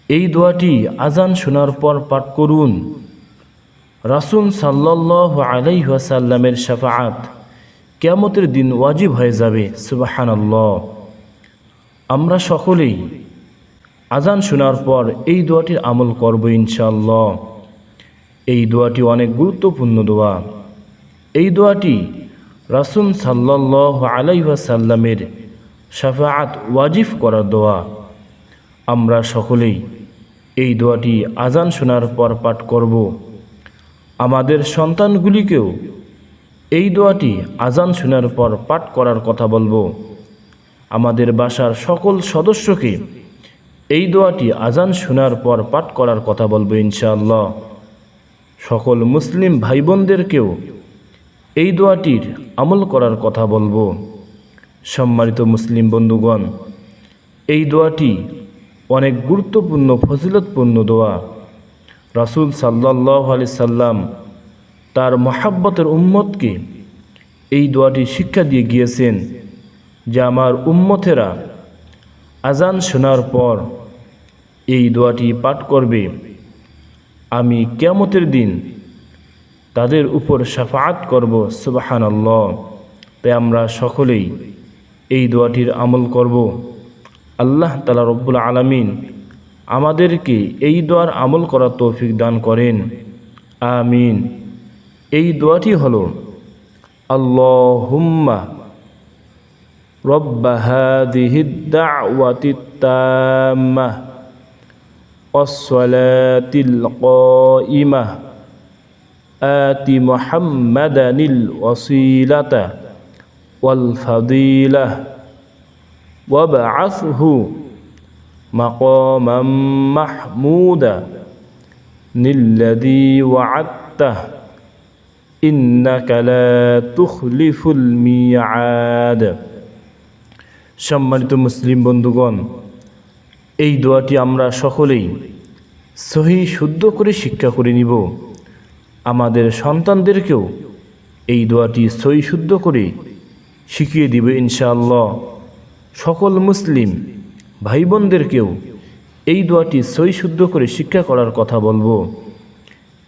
এই দোয়াটি আজান শোনার পর পাঠ করুন। রাসূল সাল্লাল্লাহু আলাইহি ওয়াসাল্লামের শাফাআত কিয়ামতের দিন ওয়াজিব হয়ে যাবে। সুবহানাল্লাহ। আমরা সকলেই আজান শোনার পর এই দোয়াটির আমল করব ইনশাআল্লাহ। এই দোয়াটি অনেক গুরুত্বপূর্ণ দোয়া। এই দোয়াটি রাসূল সাল্লাল্লাহু আলাইহি ওয়াসাল্লামের শাফাআত ওয়াজিব করার দোয়া। আমরা সকলেই এই দোয়াটি আজান শোনার পর পাঠ করব। আমাদের সন্তানগুলিকেও এই দোয়াটি আজান শোনার পর পাঠ করার কথা বলবো। আমাদের বাসার সকল সদস্যকে এই দোয়াটি আজান শোনার পর পাঠ করার কথা বলবো ইনশাআল্লাহ। সকল মুসলিম ভাই বোনদেরকেও এই দোয়াটির আমল করার কথা বলবো। সম্মানিত মুসলিম বন্ধুগণ, এই দোয়াটি অনেক গুরুত্বপূর্ণ ফজিলতপূর্ণ দোয়া। রাসূল সাল্লাল্লাহু আলাইহি সাল্লাম তার মহাব্বতের উম্মতকে এই দোয়াটি শিক্ষা দিয়ে গিয়েছেন যে আমার উম্মতেরা আজান শোনার পর এই দোয়াটি পাঠ করবে, আমি কিয়ামতের দিন তাদের উপর শাফাআত করব। সুবহানাল্লাহ। তাই আমরা সকলেই এই দোয়াটির আমল করব। আল্লাহ তাআলা রব্বুল আলামিন আমাদেরকে এই দোয়ার আমল করার তৌফিক দান করেন। আমিন। এই দোয়াটি হলো আল্লাহুম্মা রব্বা হাযিহিদ দাওয়াতিত তাম্মাহ ওয়াস-সালাতিল কায়িমাহ আতি মুহাম্মাদানিল ওয়াসিলাতা ওয়াল ফাদিলাহ ওয়াবআসহু মাকামান মাহমুদা নিল্লাযী ওয়া'আদতাহ ইন্নাকা লা তুখলিফুল মিআদ। সম্মানিত মুসলিম বন্ধুগণ, এই দোয়াটি আমরা সকলেই সহি শুদ্ধ করে শিক্ষা করে নিব। আমাদের সন্তানদেরকেও এই দোয়াটি সহি শুদ্ধ করে শিখিয়ে দিব ইনশাআল্লাহ। সকল মুসলিম ভাই বোনদেরকেও এই দোয়াটি সহি শুদ্ধ করে শিক্ষা করার কথা বলবো।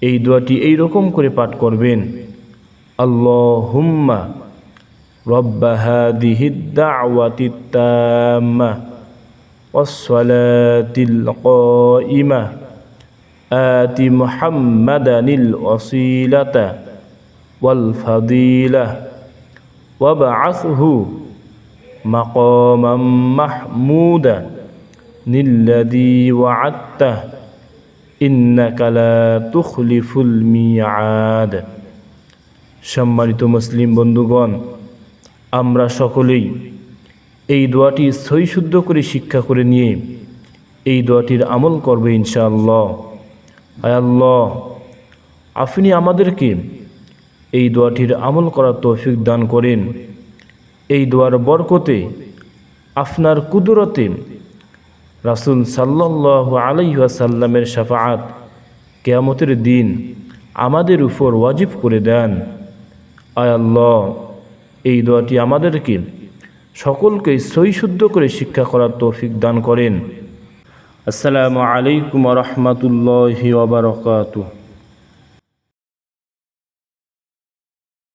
এই দোয়াটি এই রকম করে পাঠ করবেন। আল্লাহুম্মা রব্বা হাযিহিদ দাওয়াতিত তাম্মাহ ওয়াস-সালাতিল কায়িমাহ আতি মুহাম্মাদানিল ওয়াসিলাতা ওয়াল ফাদিলাহ ওয়াবআসহু মাকামান মাহমুদা নিল্লাযী ওয়া'আদতাহ ইন্নাকা লা তুখলিফুল মিআদ। সম্মানিত মুসলিম বন্ধুগণ, আমরা সকলেই এই দোয়াটি সহি শুদ্ধ করে শিক্ষা করে নিয়ে এই দোয়াটির আমল করব ইনশাআল্লাহ। আয় আল্লাহ, আপনি আমাদেরকে এই দোয়াটির আমল করার তৌফিক দান করেন। এই দোয়ার বরকতে, আপনার কুদরতে রাসূল সাল্লাল্লাহু আলাইহি ওয়াসাল্লামের শাফাআত কিয়ামতের দিন আমাদের উপর ওয়াজিব করে দেন। আয় আল্লাহ, এই দোয়াটি আমাদেরকে সকলকে সহি শুদ্ধ করে শিক্ষা করার তৌফিক দান করেন। আসসালামু আলাইকুম ওয়া রাহমাতুল্লাহি ওয়া বারাকাতুহু।